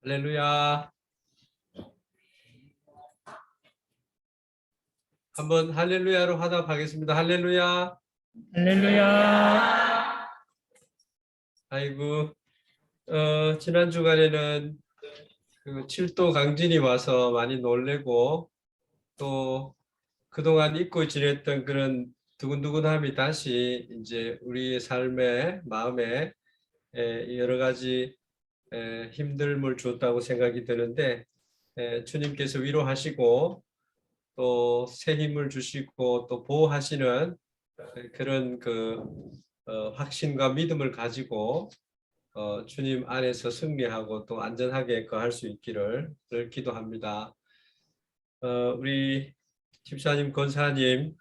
할렐루야. 한번 할렐루야로 하도록 하겠습니다. 할렐루야. 할렐루야. 아이고, 지난 주간에는 그 7도 강진이 와서 많이 놀래고 또 그동안 잊고 지냈던 그런 두근두근함이 다시 이제 우리의 삶에 마음에 여러 가지 힘듦을 줬다고 생각이 드는데 주님께서 위로하시고 또 새 힘을 주시고 또 보호하시는 그런 확신과 믿음을 가지고 주님 안에서 승리하고 또 안전하게 거할 수 있기를 기도합니다. 우리 집사님, 권사님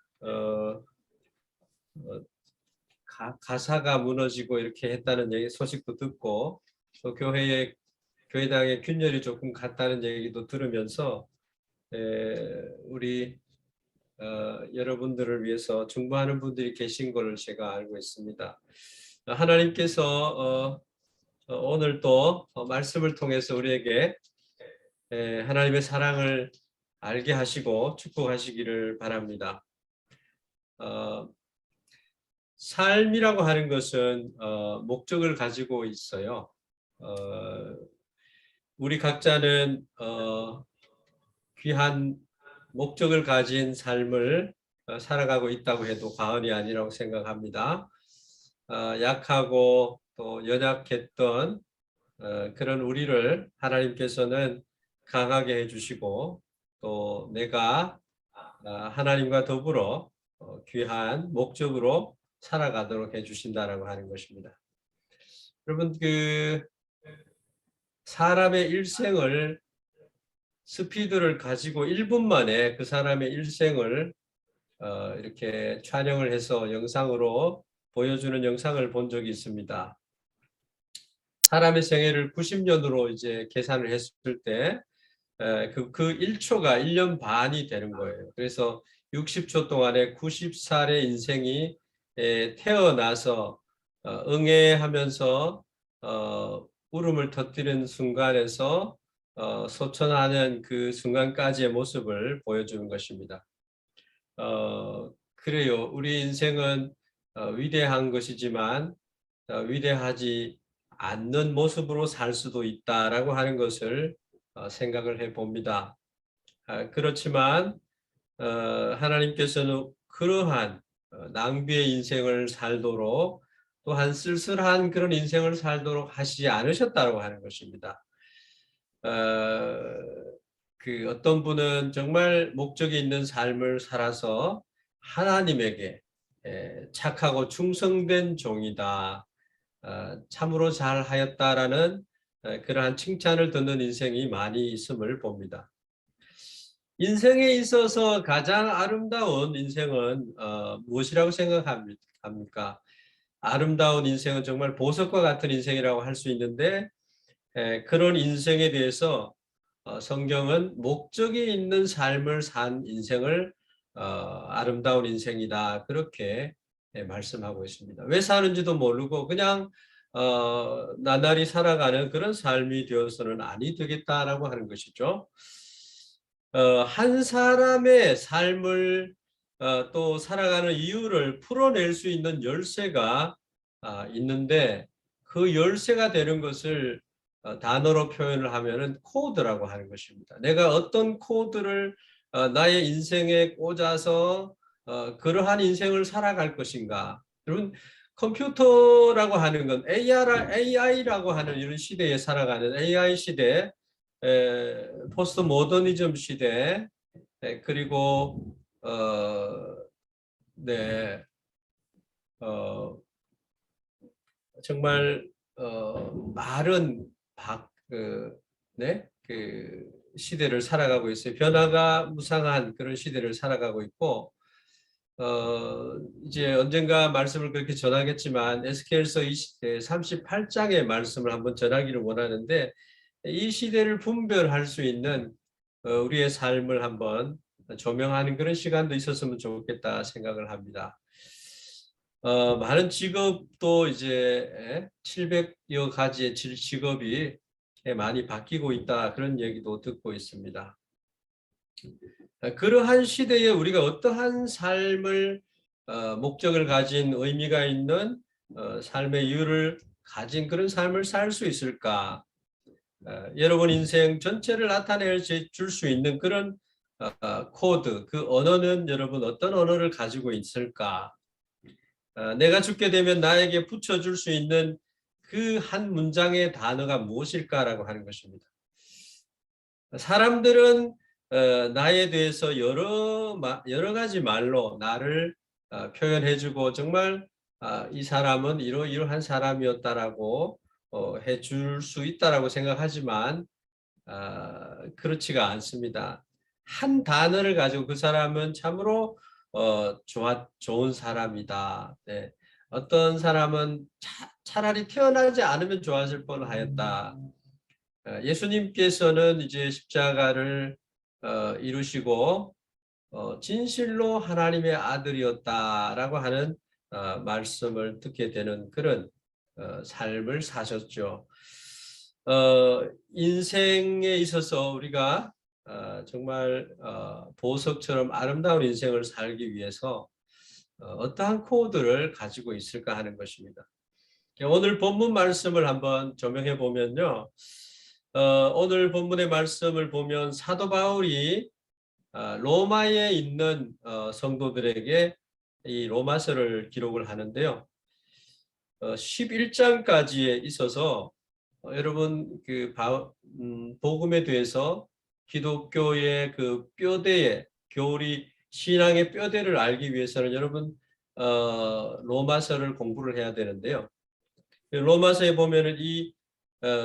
가사가 무너지고 이렇게 했다는 얘기 소식도 듣고 또 교회당의 균열이 조금 갔다는 얘기도 들으면서 우리 여러분들을 위해서 중보하는 분들이 계신 것을 제가 알고 있습니다. 하나님께서 오늘 또 말씀을 통해서 우리에게 하나님의 사랑을 알게 하시고 축복하시기를 바랍니다. 삶이라고 하는 것은 목적을 가지고 있어요. 우리 각자는 귀한 목적을 가진 삶을 살아가고 있다고 해도 과언이 아니라고 생각합니다. 약하고 또 연약했던 그런 우리를 하나님께서는 강하게 해주시고 또 내가 하나님과 더불어 귀한 목적으로 살아가도록 해주신다라고 하는 것입니다. 여러분, 그 사람의 일생을 스피드를 가지고 1분 만에 그 사람의 일생을 이렇게 촬영을 해서 영상으로 보여주는 영상을 본 적이 있습니다. 사람의 생애를 90년으로 이제 계산을 했을 때 그 1초가 1년 반이 되는 거예요. 그래서 60초 동안에 90살의 인생이 태어나서 응애하면서 울음을 터뜨리는 순간에서 소천하는 그 순간까지의 모습을 보여주는 것입니다. 그래요. 우리 인생은 위대한 것이지만 위대하지 않는 모습으로 살 수도 있다라고 하는 것을 생각을 해봅니다. 그렇지만 하나님께서는 그러한 낭비의 인생을 살도록 또한 쓸쓸한 그런 인생을 살도록 하시지 않으셨다고 하는 것입니다. 그 어떤 분은 정말 목적이 있는 삶을 살아서 하나님에게 착하고 충성된 종이다, 참으로 잘하였다라는 그러한 칭찬을 듣는 인생이 많이 있음을 봅니다. 인생에 있어서 가장 아름다운 인생은 무엇이라고 생각합니까? 아름다운 인생은 정말 보석과 같은 인생이라고 할 수 있는데 그런 인생에 대해서 성경은 목적이 있는 삶을 산 인생을 아름다운 인생이다 그렇게 말씀하고 있습니다. 왜 사는지도 모르고 그냥 나날이 살아가는 그런 삶이 되어서는 아니 되겠다라고 하는 것이죠. 한 사람의 삶을 또 살아가는 이유를 풀어낼 수 있는 열쇠가 있는데 그 열쇠가 되는 것을 단어로 표현을 하면은 코드라고 하는 것입니다. 내가 어떤 코드를 나의 인생에 꽂아서 그러한 인생을 살아갈 것인가. 여러분, 컴퓨터라고 하는 건 AI라고 하는 이런 시대에 살아가는 AI 시대, 포스트 모더니즘 시대, 그리고 네, 정말 말은 그 시대를 살아가고 있어요. 변화가 무상한 그런 시대를 살아가고 있고 이제 언젠가 말씀을 그렇게 전하겠지만 에스겔서 38장의 말씀을 한번 전하기를 원하는데 이 시대를 분별할 수 있는 우리의 삶을 한번 조명하는 그런 시간도 있었으면 좋겠다 생각을 합니다. 많은 직업도 이제 700여 가지의 직업이 많이 바뀌고 있다 그런 얘기도 듣고 있습니다. 그러한 시대에 우리가 어떠한 삶을 목적을 가진 의미가 있는 삶의 이유를 가진 그런 삶을 살 수 있을까? 여러분 인생 전체를 나타내 줄 수 있는 그런 코드, 그 언어는 여러분 어떤 언어를 가지고 있을까? 내가 죽게 되면 나에게 붙여줄 수 있는 그 한 문장의 단어가 무엇일까라고 하는 것입니다. 사람들은 나에 대해서 여러 가지 말로 나를 표현해주고 정말 이 사람은 이러이러한 사람이었다라고 해줄 수 있다라고 생각하지만 그렇지가 않습니다. 한 단어를 가지고 그 사람은 참으로 좋은 사람이다. 네. 어떤 사람은 차라리 태어나지 않으면 좋았을 뻔하였다. 예수님께서는 이제 십자가를 이루시고 진실로 하나님의 아들이었다라고 하는 말씀을 듣게 되는 그런 삶을 사셨죠. 인생에 있어서 우리가 정말 보석처럼 아름다운 인생을 살기 위해서 어떠한 코드를 가지고 있을까 하는 것입니다. 오늘 본문 말씀을 한번 조명해 보면요. 오늘 본문의 말씀을 보면 사도 바울이 로마에 있는 성도들에게 이 로마서를 기록을 하는데요. 11장까지에 있어서 여러분 그 복음에 대해서 기독교의 그 뼈대에 교리 신앙의 뼈대를 알기 위해서는 여러분 로마서를 공부를 해야 되는데요. 로마서에 보면은 이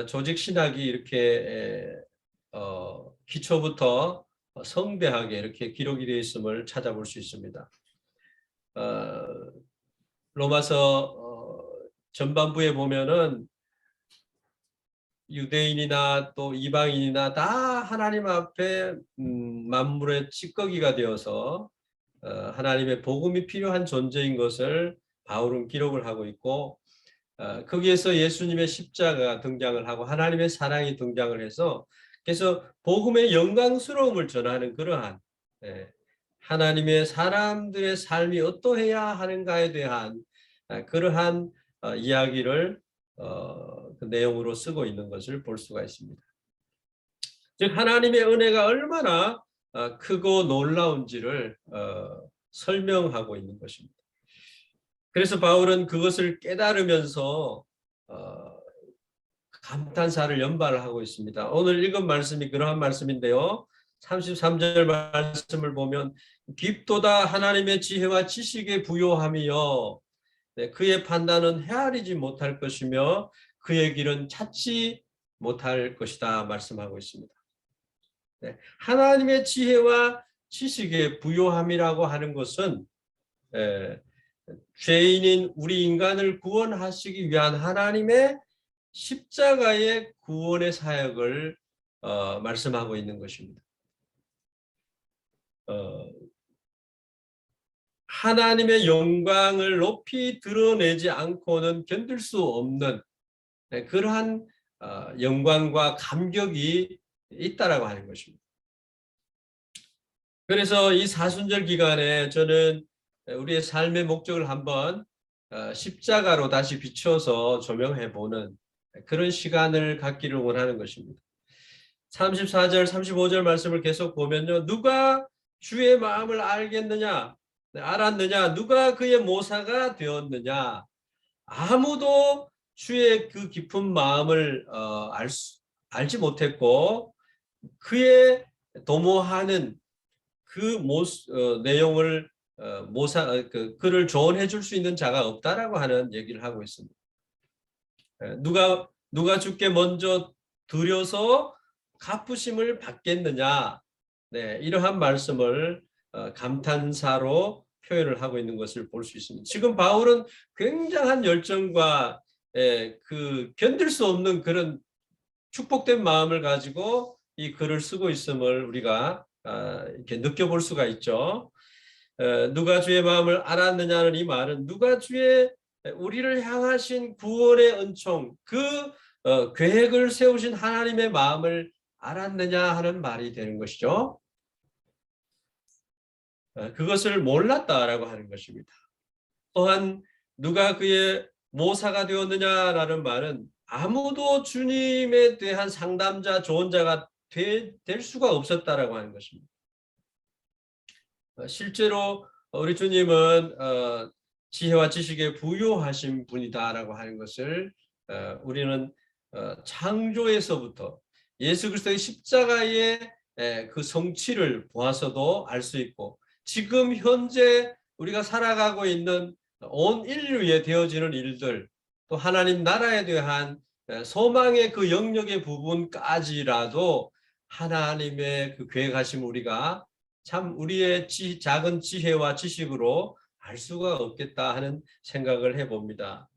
조직 신학이 이렇게 기초부터 성대하게 이렇게 기록이 되어 있음을 찾아볼 수 있습니다. 로마서 전반부에 보면은 유대인이나 또 이방인이나 다 하나님 앞에 만물의 찌꺼기가 되어서 하나님의 복음이 필요한 존재인 것을 바울은 기록을 하고 있고 거기에서 예수님의 십자가가 등장을 하고 하나님의 사랑이 등장을 해서 그래서 복음의 영광스러움을 전하는 그러한 하나님의 사람들의 삶이 어떠해야 하는가에 대한 그러한 이야기를 그 내용으로 쓰고 있는 것을 볼 수가 있습니다. 즉 하나님의 은혜가 얼마나 크고 놀라운지를 설명하고 있는 것입니다. 그래서 바울은 그것을 깨달으면서 감탄사를 연발을 하고 있습니다. 오늘 읽은 말씀이 그러한 말씀인데요. 33절 말씀을 보면 깊도다 하나님의 지혜와 지식의 부요함이여 그의 판단은 헤아리지 못할 것이며 그의 길은 찾지 못할 것이다 말씀하고 있습니다. 하나님의 지혜와 지식의 부요함이라고 하는 것은 죄인인 우리 인간을 구원하시기 위한 하나님의 십자가의 구원의 사역을 말씀하고 있는 것입니다. 하나님의 영광을 높이 드러내지 않고는 견딜 수 없는 그러한 영광과 감격이 있다라고 하는 것입니다. 그래서 이 사순절 기간에 저는 우리의 삶의 목적을 한번 십자가로 다시 비춰서 조명해 보는 그런 시간을 갖기를 원하는 것입니다. 34절, 35절 말씀을 계속 보면요. 누가 주의 마음을 알겠느냐? 알았느냐? 누가 그의 모사가 되었느냐? 아무도 주의 그 깊은 마음을 알지 못했고 그의 도모하는 그 내용을 그를 조언해 줄 수 있는 자가 없다라고 하는 얘기를 하고 있습니다. 누가 주께 먼저 드려서 갚으심을 받겠느냐? 네, 이러한 말씀을 감탄사로 표현을 하고 있는 것을 볼 수 있습니다. 지금 바울은 굉장한 열정과 그 견딜 수 없는 그런 축복된 마음을 가지고 이 글을 쓰고 있음을 우리가 이렇게 느껴볼 수가 있죠. 누가 주의 마음을 알았느냐는 이 말은 누가 주의 우리를 향하신 구원의 은총 그 계획을 세우신 하나님의 마음을 알았느냐 하는 말이 되는 것이죠. 그것을 몰랐다라고 하는 것입니다. 또한 누가 그의 모사가 되었느냐라는 말은 아무도 주님에 대한 상담자, 조언자가 될 수가 없었다라고 하는 것입니다. 실제로 우리 주님은 지혜와 지식에 부유하신 분이다라고 하는 것을 우리는 창조에서부터 예수 그리스도의 십자가의 그 성취를 보아서도 알 수 있고, 지금 현재 우리가 살아가고 있는 온 인류에 되어지는 일들, 또 하나님 나라에 대한 소망의 그 영역의 부분까지라도 하나님의 그 계획하심 우리가 참 우리의 작은 지혜와 지식으로 알 수가 없겠다 하는 생각을 해봅니다.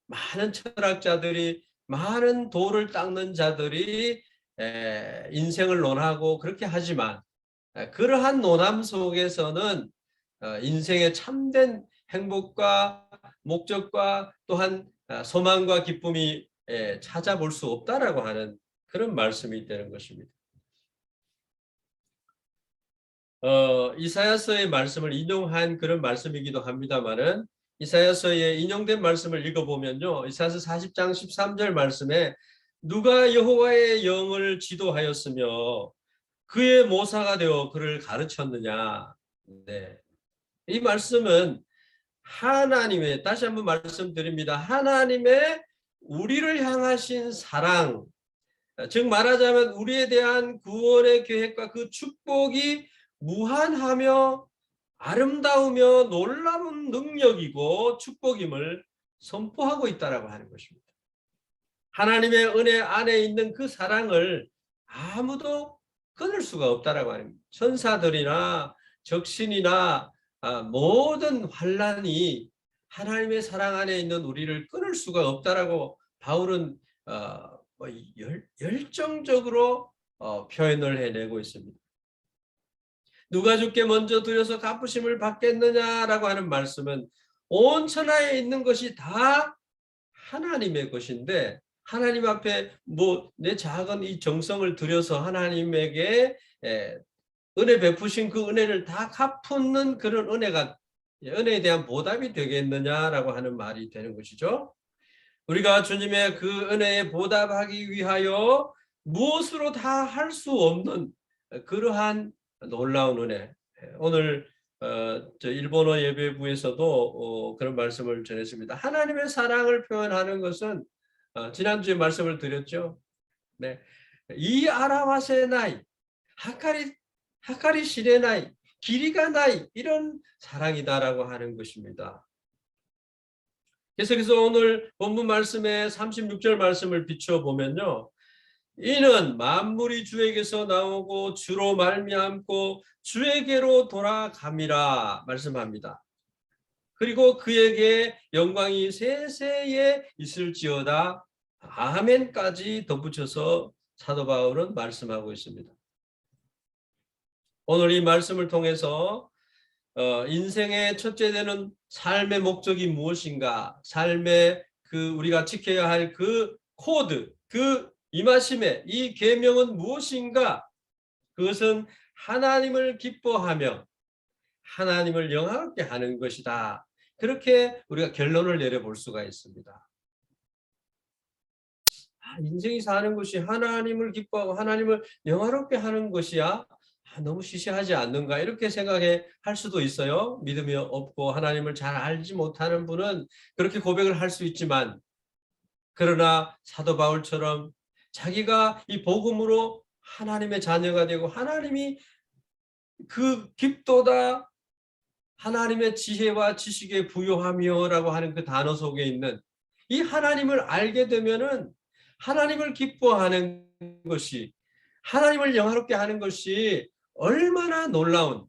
많은 철학자들이, 많은 도를 닦는 자들이 인생을 논하고 그렇게 하지만, 그러한 논함 속에서는 인생의 참된 행복과 목적과 또한 소망과 기쁨이 찾아볼 수 없다라고 하는 그런 말씀이 되는 것입니다. 이사야서의 말씀을 인용한 그런 말씀이기도 합니다만은, 이사야서에 인용된 말씀을 읽어보면요, 이사야서 40장 13절 말씀에 누가 여호와의 영을 지도하였으며 그의 모사가 되어 그를 가르쳤느냐. 네. 이 말씀은 하나님의, 다시 한번 말씀드립니다, 하나님의 우리를 향하신 사랑, 즉 말하자면 우리에 대한 구원의 계획과 그 축복이 무한하며 아름다우며 놀라운 능력이고 축복임을 선포하고 있다라고 하는 것입니다. 하나님의 은혜 안에 있는 그 사랑을 아무도 끊을 수가 없다라고 하는 겁니다. 천사들이나 적신이나 모든 환난이 하나님의 사랑 안에 있는 우리를 끊을 수가 없다라고 바울은 열정적으로 표현을 해내고 있습니다. 누가 주께 먼저 드려서 갚으심을 받겠느냐라고 하는 말씀은 온 천하에 있는 것이 다 하나님의 것인데, 하나님 앞에 내 작은 이 정성을 들여서 하나님에게 은혜 베푸신 그 은혜를 다 갚는 그런 은혜에 대한 보답이 되겠느냐라고 하는 말이 되는 것이죠. 우리가 주님의 그 은혜에 보답하기 위하여 무엇으로 다 할 수 없는 그러한 놀라운 은혜. 오늘 저 일본어 예배부에서도 그런 말씀을 전했습니다. 하나님의 사랑을 표현하는 것은 지난주에 말씀을 드렸죠. 네, 이 아라와세 나이, 하카리 시레 나이, 길이가 나이, 이런 사랑이다라고 하는 것입니다. 계속해서 오늘 본문 말씀의 36절 말씀을 비춰보면요, 이는 만물이 주에게서 나오고 주로 말미암고 주에게로 돌아감이라 말씀합니다. 그리고 그에게 영광이 세세에 있을지어다. 아멘까지 덧붙여서 사도 바울은 말씀하고 있습니다. 오늘 이 말씀을 통해서 인생의 첫째 되는 삶의 목적이 무엇인가, 삶의 그 우리가 지켜야 할 그 코드, 그 임하심의 이 계명은 무엇인가? 그것은 하나님을 기뻐하며 하나님을 영화롭게 하는 것이다. 그렇게 우리가 결론을 내려볼 수가 있습니다. 인생이 사는 것이 하나님을 기뻐하고 하나님을 영화롭게 하는 것이야? 너무 시시하지 않는가? 이렇게 생각해 할 수도 있어요. 믿음이 없고 하나님을 잘 알지 못하는 분은 그렇게 고백을 할 수 있지만, 그러나 사도 바울처럼 자기가 이 복음으로 하나님의 자녀가 되고 하나님이 그 깊도다 하나님의 지혜와 지식에 부요하며라고 하는 그 단어 속에 있는 이 하나님을 알게 되면은 하나님을 기뻐하는 것이, 하나님을 영화롭게 하는 것이 얼마나 놀라운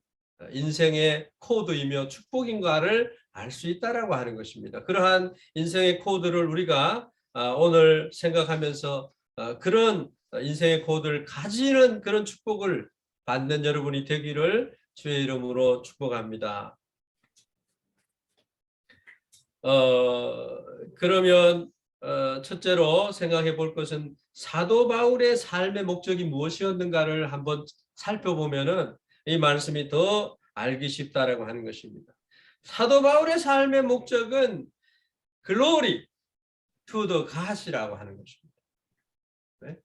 인생의 코드이며 축복인가를 알 수 있다라고 하는 것입니다. 그러한 인생의 코드를 우리가 오늘 생각하면서 그런 인생의 코드를 가지는 그런 축복을 받는 여러분이 되기를 주의 이름으로 축복합니다. 그러면 첫째로 생각해 볼 것은 사도 바울의 삶의 목적이 무엇이었는가를 한번 살펴보면은 이 말씀이 더 알기 쉽다라고 하는 것입니다. 사도 바울의 삶의 목적은 glory to the God이라고 하는 것입니다. 네?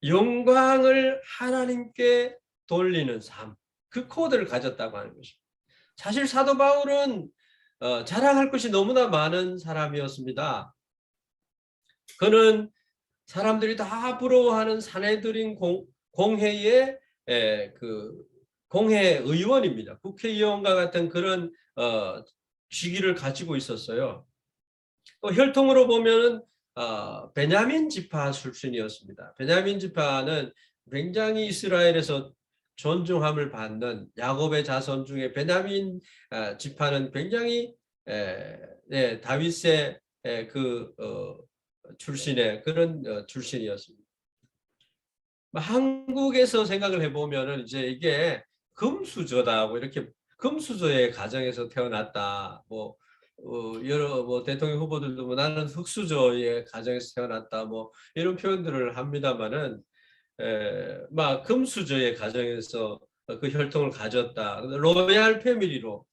영광을 하나님께 돌리는 삶, 그 코드를 가졌다고 하는 것입니다. 사실 사도 바울은 자랑할 것이 너무나 많은 사람이었습니다. 그는 사람들이 다 부러워하는 산헤드린 공회의 그 공회 의원입니다. 국회의원과 같은 그런 직위를 가지고 있었어요. 또 혈통으로 보면은 베냐민 지파 출신이었습니다. 베냐민 지파는 굉장히 이스라엘에서 존중함을 받는 야곱의 자손 중에 베냐민 지파는 굉장히 다윗의 그 출신의 그런 출신이었습니다. 한국에서 생각을 해보면은 이제 이게 금수저다고 이렇게 금수저의 가정에서 태어났다. 여러 대통령 후보들도 나는 흑수저의 가정에서 태어났다. 이런 표현들을 합니다만은 막 금수저의 가정에서 그 혈통을 가졌다. 로얄 패밀리로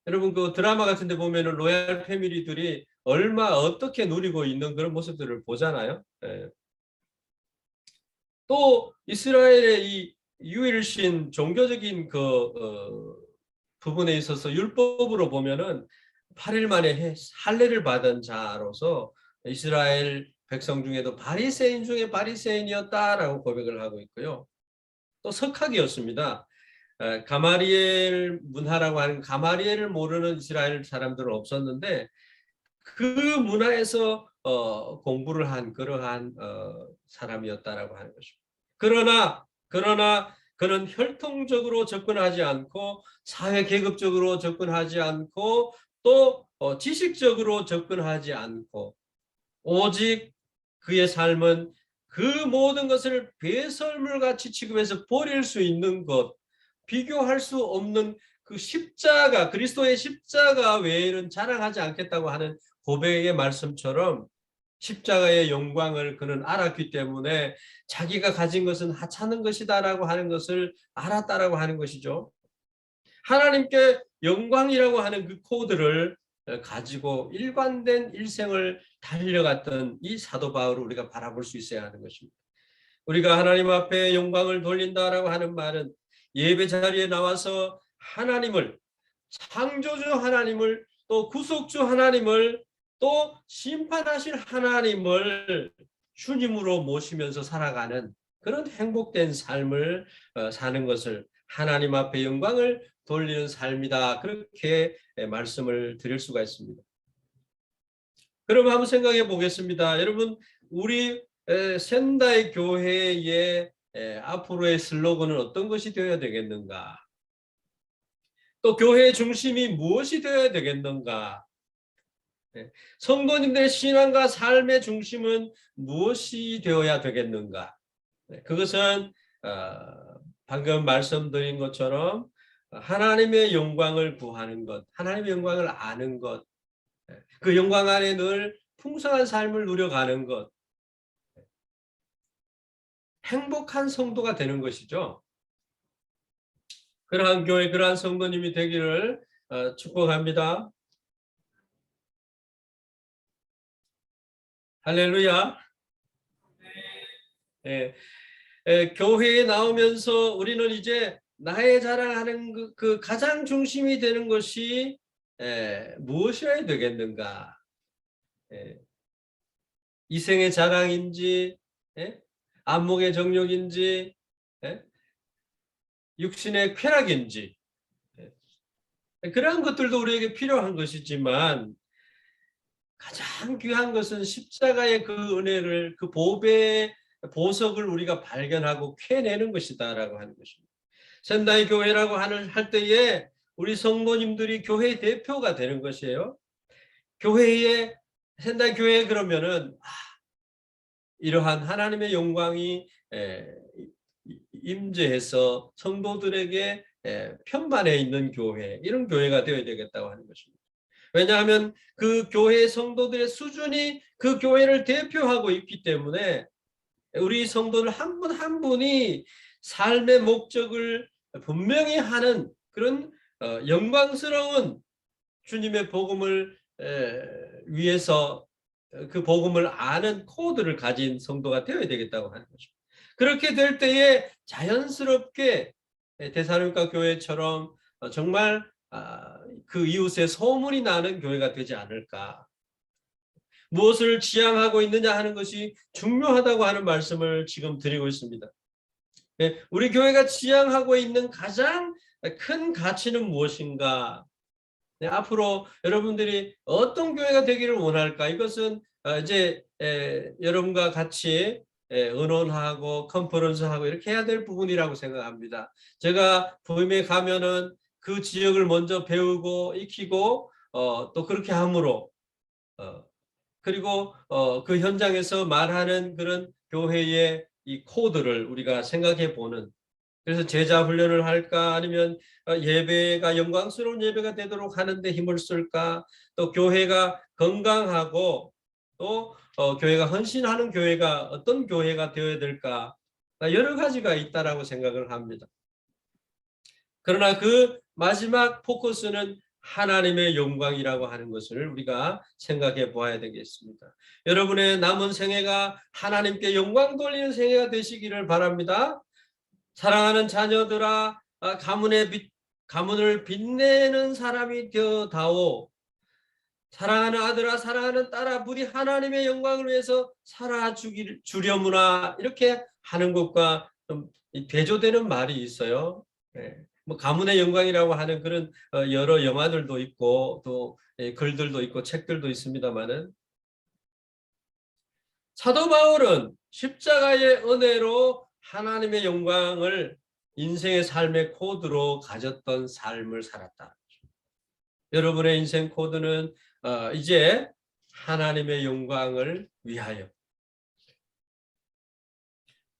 여러분 그 드라마 같은 데 보면은 로얄 패밀리들이 얼마 어떻게 누리고 있는 그런 모습들을 보잖아요. 또 이스라엘의 이 유일신 종교적인 부분에 있어서 율법으로 보면은 8일 만에 할례를 받은 자로서 이스라엘 백성 중에도 바리새인 중에 바리새인이었다라고 고백을 하고 있고요. 또 석학이었습니다. 가마리엘 문화라고 하는 가마리엘을 모르는 이스라엘 사람들은 없었는데 그 문화에서 공부를 한 그러한 사람이었다라고 하는 것입니다. 그러나 그는 혈통적으로 접근하지 않고 사회 계급적으로 접근하지 않고 또 지식적으로 접근하지 않고 오직 그의 삶은 그 모든 것을 배설물같이 취급해서 버릴 수 있는 것, 비교할 수 없는 그 십자가, 그리스도의 십자가 외에는 자랑하지 않겠다고 하는 고백의 말씀처럼 십자가의 영광을 그는 알았기 때문에 자기가 가진 것은 하찮은 것이다라고 하는 것을 알았다라고 하는 것이죠. 하나님께 영광이라고 하는 그 코드를 가지고 일관된 일생을 달려갔던 이 사도 바울을 우리가 바라볼 수 있어야 하는 것입니다. 우리가 하나님 앞에 영광을 돌린다라고 하는 말은 예배 자리에 나와서 하나님을, 창조주 하나님을, 또 구속주 하나님을, 또 심판하실 하나님을 주님으로 모시면서 살아가는 그런 행복된 삶을 사는 것을 하나님 앞에 영광을 돌리는 삶이다. 그렇게 말씀을 드릴 수가 있습니다. 그럼 한번 생각해 보겠습니다. 여러분, 우리 센다이 교회의 앞으로의 슬로건은 어떤 것이 되어야 되겠는가? 또 교회의 중심이 무엇이 되어야 되겠는가? 성도님들의 신앙과 삶의 중심은 무엇이 되어야 되겠는가? 그것은 방금 말씀드린 것처럼 하나님의 영광을 구하는 것, 하나님의 영광을 아는 것, 그 영광 안에 늘 풍성한 삶을 누려가는 것, 행복한 성도가 되는 것이죠. 그러한 교회, 그러한 성도님이 되기를 축복합니다. 할렐루야. 예, 교회에 나오면서 우리는 이제 나의 자랑하는 그 가장 중심이 되는 것이 무엇이어야 되겠는가? 이생의 자랑인지, 안목의 정욕인지, 육신의 쾌락인지, 그러한 것들도 우리에게 필요한 것이지만 가장 귀한 것은 십자가의 그 은혜를, 그 보배의 보석을 우리가 발견하고 캐내는 것이다라고 하는 것입니다. 센다이 교회라고 할 때에 우리 성도님들이 교회 대표가 되는 것이에요. 교회에 센다이 교회 그러면은 이러한 하나님의 영광이 임재해서 성도들에게 편반해 있는 교회, 이런 교회가 되어야 되겠다고 하는 것입니다. 왜냐하면 그 교회 성도들의 수준이 그 교회를 대표하고 있기 때문에 우리 성도들 한 분 한 분이 삶의 목적을 분명히 하는 그런 영광스러운 주님의 복음을 위해서 그 복음을 아는 코드를 가진 성도가 되어야 되겠다고 하는 것입니다. 그렇게 될 때에 자연스럽게 데살로니가 교회처럼 정말 그 이웃의 소문이 나는 교회가 되지 않을까. 무엇을 지향하고 있느냐 하는 것이 중요하다고 하는 말씀을 지금 드리고 있습니다. 우리 교회가 지향하고 있는 가장 큰 가치는 무엇인가? 앞으로 여러분들이 어떤 교회가 되기를 원할까? 이것은 이제 여러분과 같이 의논하고 컨퍼런스하고 이렇게 해야 될 부분이라고 생각합니다. 제가 부임에 가면은 그 지역을 먼저 배우고 익히고 또 그렇게 함으로 그리고 그 현장에서 말하는 그런 교회의 이 코드를 우리가 생각해 보는, 그래서 제자 훈련을 할까 아니면 예배가 영광스러운 예배가 되도록 하는데 힘을 쓸까, 또 교회가 건강하고 또 교회가 헌신하는 교회가 어떤 교회가 되어야 될까, 여러 가지가 있다라고 생각을 합니다. 그러나 그 마지막 포커스는 하나님의 영광이라고 하는 것을 우리가 생각해 보아야 되겠습니다. 여러분의 남은 생애가 하나님께 영광 돌리는 생애가 되시기를 바랍니다. 사랑하는 자녀들아, 가문을 빛내는 사람이 되어다오. 사랑하는 아들아, 사랑하는 딸아, 부디 하나님의 영광을 위해서 살아주려무나, 이렇게 하는 것과 좀 대조되는 말이 있어요. 네. 뭐 가문의 영광이라고 하는 그런 여러 영화들도 있고 또 글들도 있고 책들도 있습니다만은, 사도 바울은 십자가의 은혜로 하나님의 영광을 인생의 삶의 코드로 가졌던 삶을 살았다. 여러분의 인생 코드는 이제 하나님의 영광을 위하여.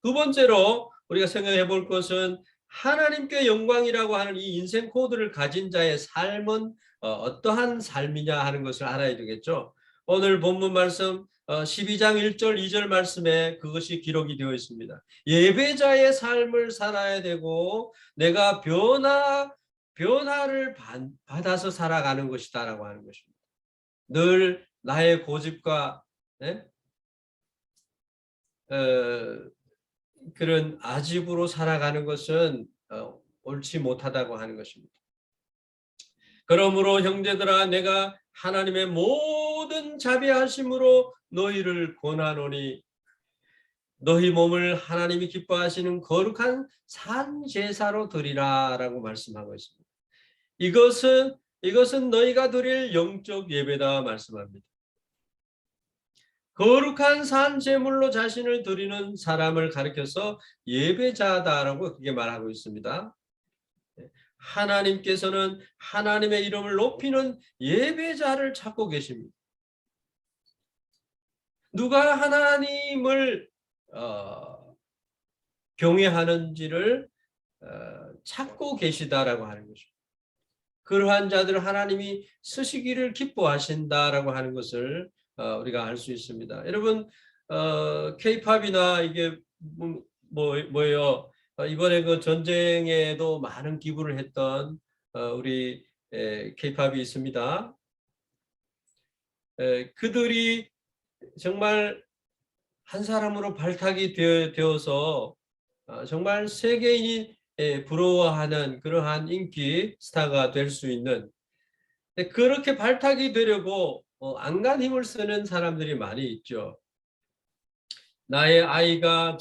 두 번째로 우리가 생각해 볼 것은 하나님께 영광이라고 하는 이 인생 코드를 가진 자의 삶은 어떠한 삶이냐 하는 것을 알아야 되겠죠. 오늘 본문 말씀 12장 1절 2절 말씀에 그것이 기록이 되어 있습니다. 예배자의 삶을 살아야 되고 내가 변화를 받아서 살아가는 것이다라고 하는 것입니다. 늘 나의 고집과 그런 아집으로 살아가는 것은 옳지 못하다고 하는 것입니다. 그러므로 형제들아, 내가 하나님의 모든 자비하심으로 너희를 권하노니 너희 몸을 하나님이 기뻐하시는 거룩한 산 제사로 드리라라고 말씀하고 있습니다. 이것은 너희가 드릴 영적 예배다 말씀합니다. 거룩한 산 제물로 자신을 드리는 사람을 가리켜서 예배자다라고 그렇게 말하고 있습니다. 하나님께서는 하나님의 이름을 높이는 예배자를 찾고 계십니다. 누가 하나님을 경외하는지를 찾고 계시다라고 하는 것입니다. 그러한 자들을 하나님이 쓰시기를 기뻐하신다라고 하는 것을 우리가 알 수 있습니다. 여러분, K-팝이나 이게 뭐예요? 이번에 그 전쟁에도 많은 기부를 했던 우리 K-팝이 있습니다. 그들이 정말 한 사람으로 발탁이 되어서 정말 세계인이 부러워하는 그러한 인기 스타가 될 수 있는, 그렇게 발탁이 되려고 안간 힘을 쓰는 사람들이 많이 있죠. 나의 아이의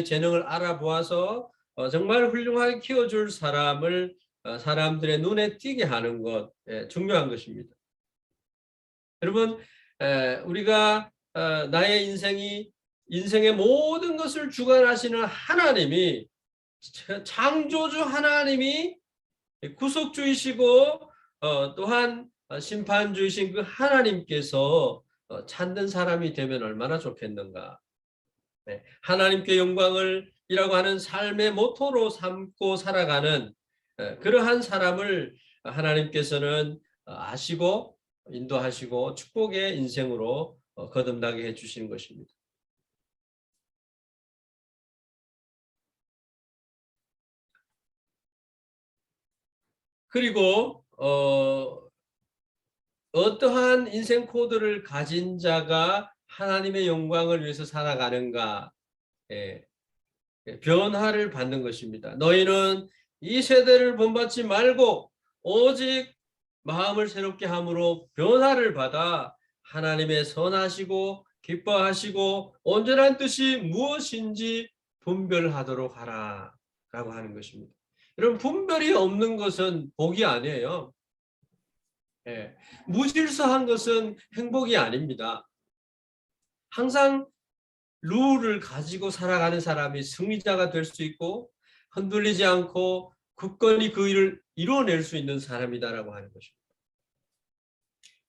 재능을 알아보아서 정말 훌륭하게 키워줄 사람을 사람들의 눈에 띄게 하는 것, 중요한 것입니다. 여러분, 우리가 나의 인생의 모든 것을 주관하시는 하나님이, 창조주 하나님이 구속주이시고 또한 심판주이신 그 하나님께서 찾는 사람이 되면 얼마나 좋겠는가. 하나님께 영광을 이라고 하는 삶의 모토로 삼고 살아가는 그러한 사람을 하나님께서는 아시고 인도하시고 축복의 인생으로 거듭나게 해주시는 것입니다. 그리고 어떠한 인생 코드를 가진 자가 하나님의 영광을 위해서 살아가는가? 예, 변화를 받는 것입니다. 너희는 이 세대를 본받지 말고 오직 마음을 새롭게 함으로 변화를 받아 하나님의 선하시고 기뻐하시고 온전한 뜻이 무엇인지 분별하도록 하라 라고 하는 것입니다. 여러분, 분별이 없는 것은 복이 아니에요. 예, 무질서한 것은 행복이 아닙니다. 항상 룰을 가지고 살아가는 사람이 승리자가 될 수 있고 흔들리지 않고 굳건히 그 일을 이뤄낼 수 있는 사람이다라고 하는 것입니다.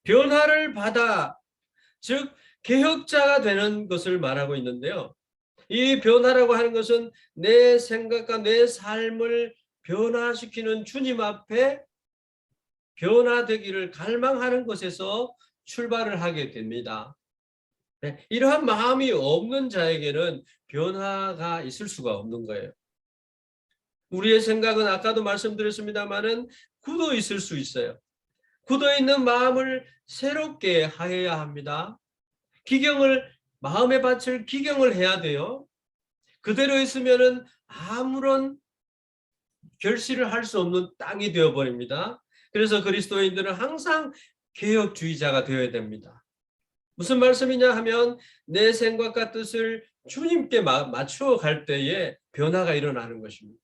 변화를 받아, 즉 개혁자가 되는 것을 말하고 있는데요. 이 변화라고 하는 것은 내 생각과 내 삶을 변화시키는 주님 앞에 변화되기를 갈망하는 것에서 출발을 하게 됩니다. 네, 이러한 마음이 없는 자에게는 변화가 있을 수가 없는 거예요. 우리의 생각은 아까도 말씀드렸습니다마는 굳어 있을 수 있어요. 굳어 있는 마음을 새롭게 하여야 합니다. 마음의 밭을 기경을 해야 돼요. 그대로 있으면은 아무런 결실을 할 수 없는 땅이 되어버립니다. 그래서 그리스도인들은 항상 개혁주의자가 되어야 됩니다. 무슨 말씀이냐 하면 내 생각과 뜻을 주님께 맞추어 갈 때에 변화가 일어나는 것입니다.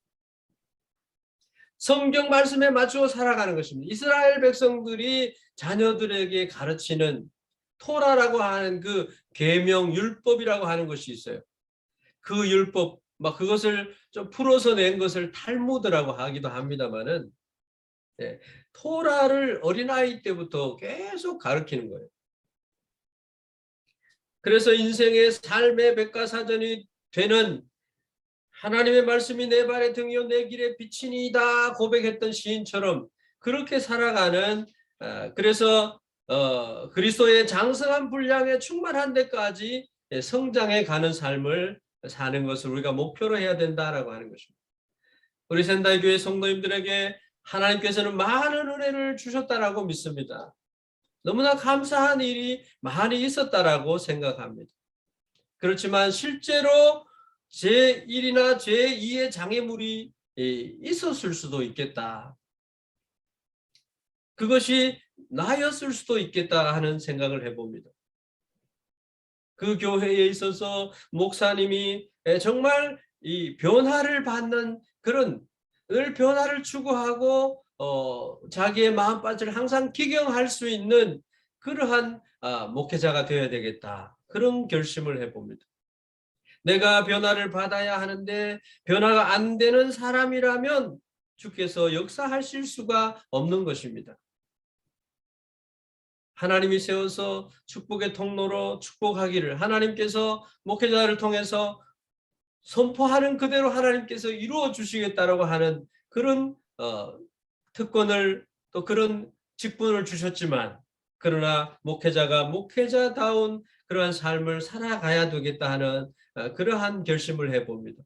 성경 말씀에 맞추어 살아가는 것입니다. 이스라엘 백성들이 자녀들에게 가르치는 토라라고 하는 그 계명 율법이라고 하는 것이 있어요. 그 율법 그것을 좀 풀어서 낸 것을 탈무드라고 하기도 합니다만은 네, 토라를 어린아이 때부터 계속 가르치는 거예요. 그래서 인생의 삶의 백과사전이 되는 하나님의 말씀이 내 발의 등이요 내 길의 빛이니이다 고백했던 시인처럼 그렇게 살아가는 그래서 그리스도의 장성한 분량에 충만한 데까지 성장해 가는 삶을 사는 것을 우리가 목표로 해야 된다라고 하는 것입니다. 우리 센다이 교회 성도님들에게 하나님께서는 많은 은혜를 주셨다라고 믿습니다. 너무나 감사한 일이 많이 있었다라고 생각합니다. 그렇지만 실제로 제1이나 제2의 장애물이 있었을 수도 있겠다. 그것이 나였을 수도 있겠다 하는 생각을 해봅니다. 그 교회에 있어서 목사님이 정말 이 변화를 받는 그런 늘 변화를 추구하고 자기의 마음밭을 항상 기경할 수 있는 그러한 목회자가 되어야 되겠다. 그런 결심을 해봅니다. 내가 변화를 받아야 하는데 변화가 안 되는 사람이라면 주께서 역사하실 수가 없는 것입니다. 하나님이 세워서 축복의 통로로 축복하기를 하나님께서 목회자를 통해서 선포하는 그대로 하나님께서 이루어 주시겠다라고 하는 그런 특권을 또 그런 직분을 주셨지만 그러나 목회자가 목회자다운 그러한 삶을 살아가야 되겠다 하는 그러한 결심을 해봅니다.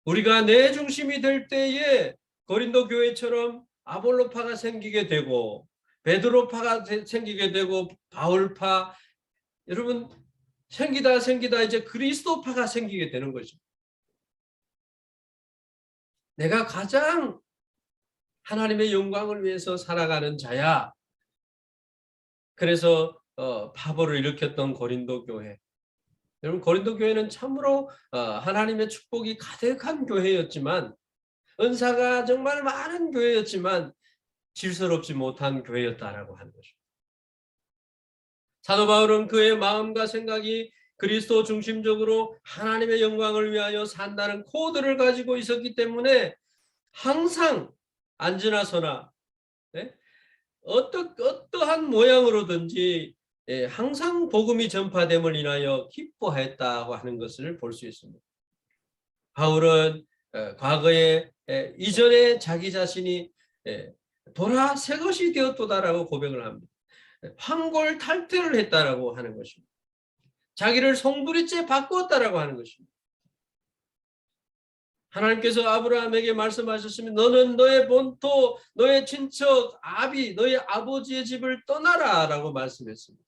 우리가 내 중심이 될 때에 고린도 교회처럼 아볼로파가 생기게 되고 베드로파가 생기게 되고 바울파 여러분 생기다 이제 그리스도파가 생기게 되는 거죠. 내가 가장 하나님의 영광을 위해서 살아가는 자야. 그래서 파벌을 일으켰던 고린도 교회. 여러분 고린도 교회는 참으로 하나님의 축복이 가득한 교회였지만 은사가 정말 많은 교회였지만 질서롭지 못한 교회였다라고 하는 것입니다. 사도 바울은 그의 마음과 생각이 그리스도 중심적으로 하나님의 영광을 위하여 산다는 코드를 가지고 있었기 때문에 항상 앉으나 서나 네? 어떠한 모양으로든지 항상 복음이 전파됨을 인하여 기뻐했다고 하는 것을 볼 수 있습니다. 바울은 과거에 이전에 자기 자신이 돌아 새 것이 되었도다라고 고백을 합니다. 환골탈태를 했다라고 하는 것입니다. 자기를 송두리째 바꾸었다라고 하는 것입니다. 하나님께서 아브라함에게 말씀하셨으면 너는 너의 본토, 너의 친척, 아비, 너의 아버지의 집을 떠나라 라고 말씀했습니다.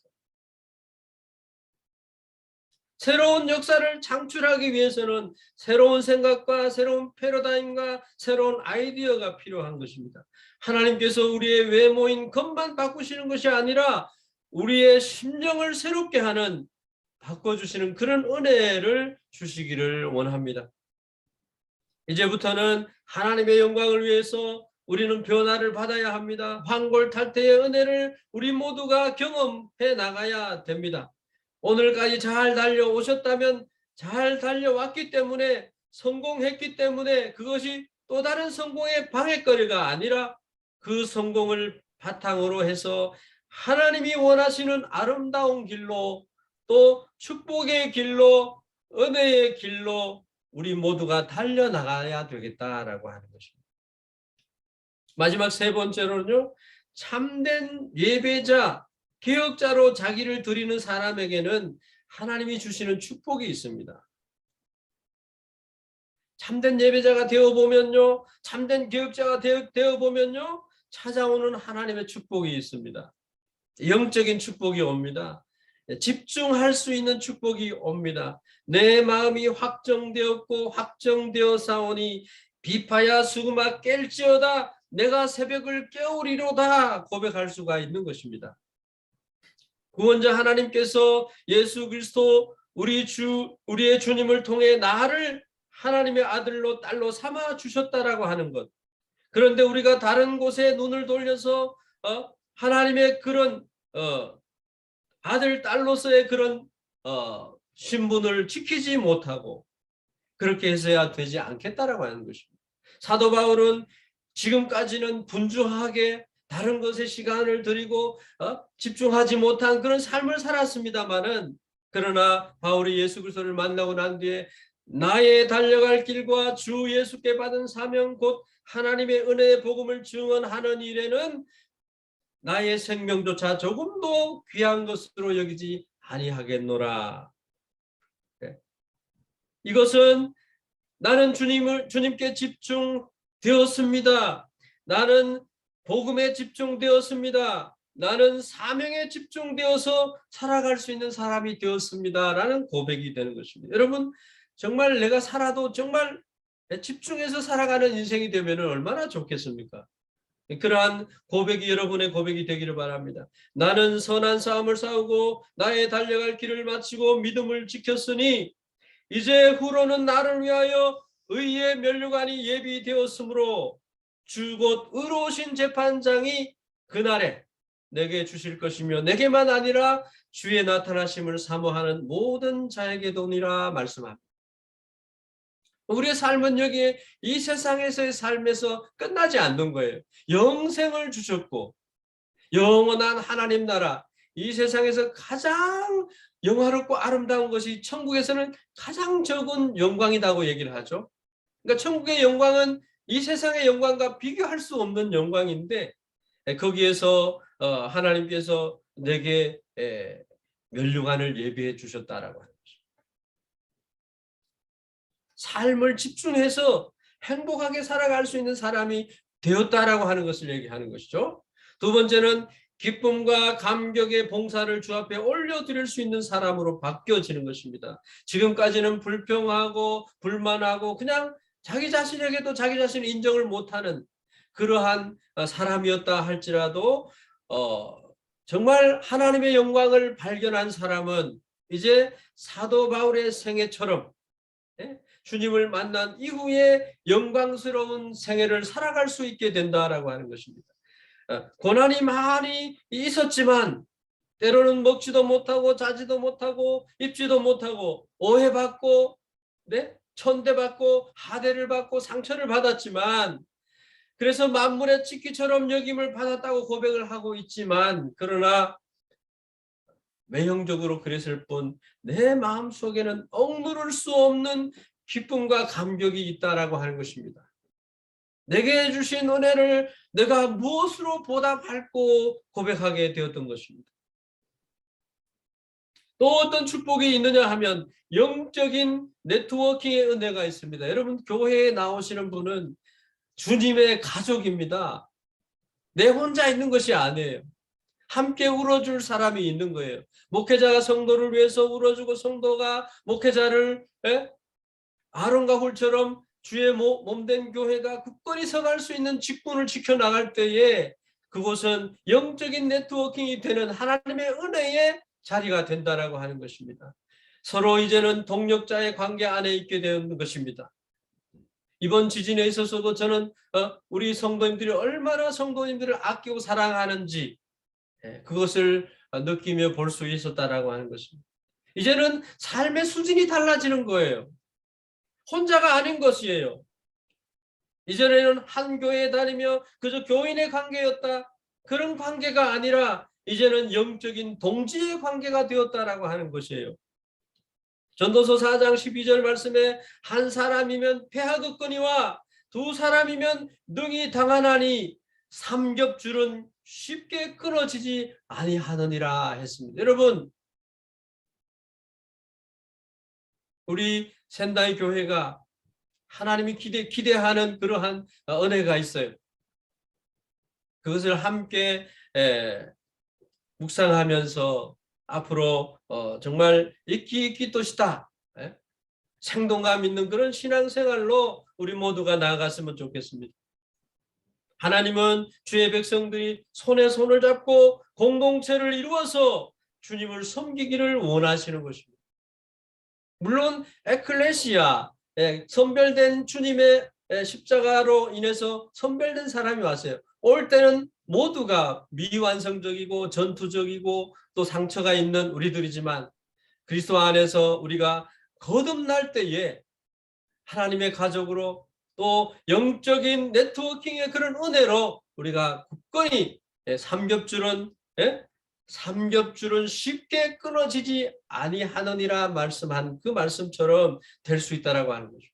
새로운 역사를 창출하기 위해서는 새로운 생각과 새로운 패러다임과 새로운 아이디어가 필요한 것입니다. 하나님께서 우리의 외모인 것만 바꾸시는 것이 아니라 우리의 심령을 새롭게 하는 바꿔주시는 그런 은혜를 주시기를 원합니다. 이제부터는 하나님의 영광을 위해서 우리는 변화를 받아야 합니다. 환골탈태의 은혜를 우리 모두가 경험해 나가야 됩니다. 오늘까지 잘 달려오셨다면 잘 달려왔기 때문에 성공했기 때문에 그것이 또 다른 성공의 방해거리가 아니라 그 성공을 바탕으로 해서 하나님이 원하시는 아름다운 길로 또 축복의 길로 은혜의 길로 우리 모두가 달려나가야 되겠다라고 하는 것입니다. 마지막 세 번째로는요. 참된 예배자, 개혁자로 자기를 드리는 사람에게는 하나님이 주시는 축복이 있습니다. 참된 예배자가 되어보면요. 참된 개혁자가 되어보면요. 찾아오는 하나님의 축복이 있습니다. 영적인 축복이 옵니다. 집중할 수 있는 축복이 옵니다. 내 마음이 확정되었고 확정되어 사오니 비파야 수금아 깰지어다 내가 새벽을 깨우리로다 고백할 수가 있는 것입니다. 구원자 하나님께서 예수 그리스도 우리의 주님을 통해 나를 하나님의 아들로 딸로 삼아 주셨다라고 하는 것. 그런데 우리가 다른 곳에 눈을 돌려서 하나님의 그런 아들 딸로서의 그런 신분을 지키지 못하고 그렇게 해서야 되지 않겠다라고 하는 것입니다. 사도 바울은 지금까지는 분주하게 다른 것에 시간을 들이고 집중하지 못한 그런 삶을 살았습니다마는 그러나 바울이 예수 그리스도를 만나고 난 뒤에 나의 달려갈 길과 주 예수께 받은 사명 곧 하나님의 은혜의 복음을 증언하는 일에는 나의 생명조차 조금도 귀한 것으로 여기지 아니하겠노라. 이것은 나는 주님께 집중되었습니다. 나는 복음에 집중되었습니다. 나는 사명에 집중되어서 살아갈 수 있는 사람이 되었습니다. 라는 고백이 되는 것입니다. 여러분 정말 내가 살아도 정말 집중해서 살아가는 인생이 되면 얼마나 좋겠습니까? 그러한 고백이 여러분의 고백이 되기를 바랍니다. 나는 선한 싸움을 싸우고 나의 달려갈 길을 마치고 믿음을 지켰으니 이제 후로는 나를 위하여 의의 면류관이 예비되었으므로 주 곧 의로우신 재판장이 그날에 내게 주실 것이며 내게만 아니라 주의 나타나심을 사모하는 모든 자에게도니라 말씀합니다. 우리의 삶은 여기에 이 세상에서의 삶에서 끝나지 않는 거예요. 영생을 주셨고 영원한 하나님 나라, 이 세상에서 가장 영화롭고 아름다운 것이 천국에서는 가장 적은 영광이라고 얘기를 하죠. 그러니까 천국의 영광은 이 세상의 영광과 비교할 수 없는 영광인데 거기에서 하나님께서 내게 면류관을 예비해 주셨다라고 하는 것입니다. 삶을 집중해서 행복하게 살아갈 수 있는 사람이 되었다라고 하는 것을 얘기하는 것이죠. 두 번째는 기쁨과 감격의 봉사를 주 앞에 올려드릴 수 있는 사람으로 바뀌어지는 것입니다. 지금까지는 불평하고 불만하고 그냥 자기 자신에게도 자기 자신을 인정을 못하는 그러한 사람이었다 할지라도 정말 하나님의 영광을 발견한 사람은 이제 사도 바울의 생애처럼 주님을 만난 이후에 영광스러운 생애를 살아갈 수 있게 된다라고 하는 것입니다. 고난이 많이 있었지만 때로는 먹지도 못하고 자지도 못하고 입지도 못하고 오해받고 천대받고 하대를 받고 상처를 받았지만 그래서 만물의 찍기처럼 여김을 받았다고 고백을 하고 있지만 그러나 외형적으로 그랬을 뿐 내 마음속에는 억누를 수 없는 기쁨과 감격이 있다라고 하는 것입니다. 내게 주신 은혜를 내가 무엇으로 보답할고 고백하게 되었던 것입니다. 또 어떤 축복이 있느냐 하면 영적인 네트워킹의 은혜가 있습니다. 여러분, 교회에 나오시는 분은 주님의 가족입니다. 내 혼자 있는 것이 아니에요. 함께 울어줄 사람이 있는 거예요. 목회자가 성도를 위해서 울어주고 성도가 목회자를 아론과 홀처럼 주의 몸된 교회가 굳건히 서갈 수 있는 직분을 지켜나갈 때에 그곳은 영적인 네트워킹이 되는 하나님의 은혜의 자리가 된다라고 하는 것입니다. 서로 이제는 동력자의 관계 안에 있게 되는 것입니다. 이번 지진에 있어서도 저는 우리 성도님들이 얼마나 성도님들을 아끼고 사랑하는지 그것을 느끼며 볼 수 있었다라고 하는 것입니다. 이제는 삶의 수준이 달라지는 거예요. 혼자가 아닌 것이에요. 이전에는 한 교회에 다니며 그저 교인의 관계였다. 그런 관계가 아니라 이제는 영적인 동지의 관계가 되었다라고 하는 것이에요. 전도서 4장 12절 말씀에 한 사람이면 패하겠거니와 두 사람이면 능히 당하나니 삼겹줄은 쉽게 끊어지지 아니하느니라 했습니다. 여러분, 우리 샌다이 교회가 하나님이 기대하는 그러한 은혜가 있어요. 그것을 함께 묵상하면서 앞으로 정말 익히 또시다 생동감 있는 그런 신앙생활로 우리 모두가 나아갔으면 좋겠습니다. 하나님은 주의 백성들이 손에 손을 잡고 공동체를 이루어서 주님을 섬기기를 원하시는 것입니다. 물론 에클레시아, 선별된 주님의 십자가로 인해서 선별된 사람이 왔어요. 올 때는 모두가 미완성적이고 전투적이고 또 상처가 있는 우리들이지만 그리스도 안에서 우리가 거듭날 때에 하나님의 가족으로 또 영적인 네트워킹의 그런 은혜로 우리가 굳건히 삼겹줄은 쉽게 끊어지지 아니하느니라 말씀한 그 말씀처럼 될 수 있다라고 하는 거죠.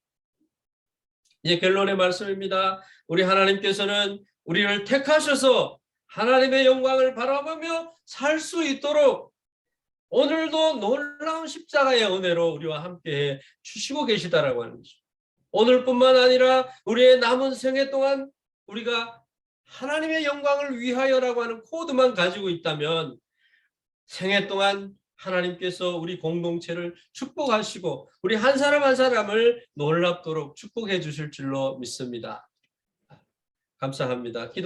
이제 결론의 말씀입니다. 우리 하나님께서는 우리를 택하셔서 하나님의 영광을 바라보며 살 수 있도록 오늘도 놀라운 십자가의 은혜로 우리와 함께 주시고 계시다라고 하는 거죠. 오늘뿐만 아니라 우리의 남은 생애 동안 우리가 하나님의 영광을 위하여라고 하는 코드만 가지고 있다면 생애 동안 하나님께서 우리 공동체를 축복하시고 우리 한 사람 한 사람을 놀랍도록 축복해 주실 줄로 믿습니다. 감사합니다. 기도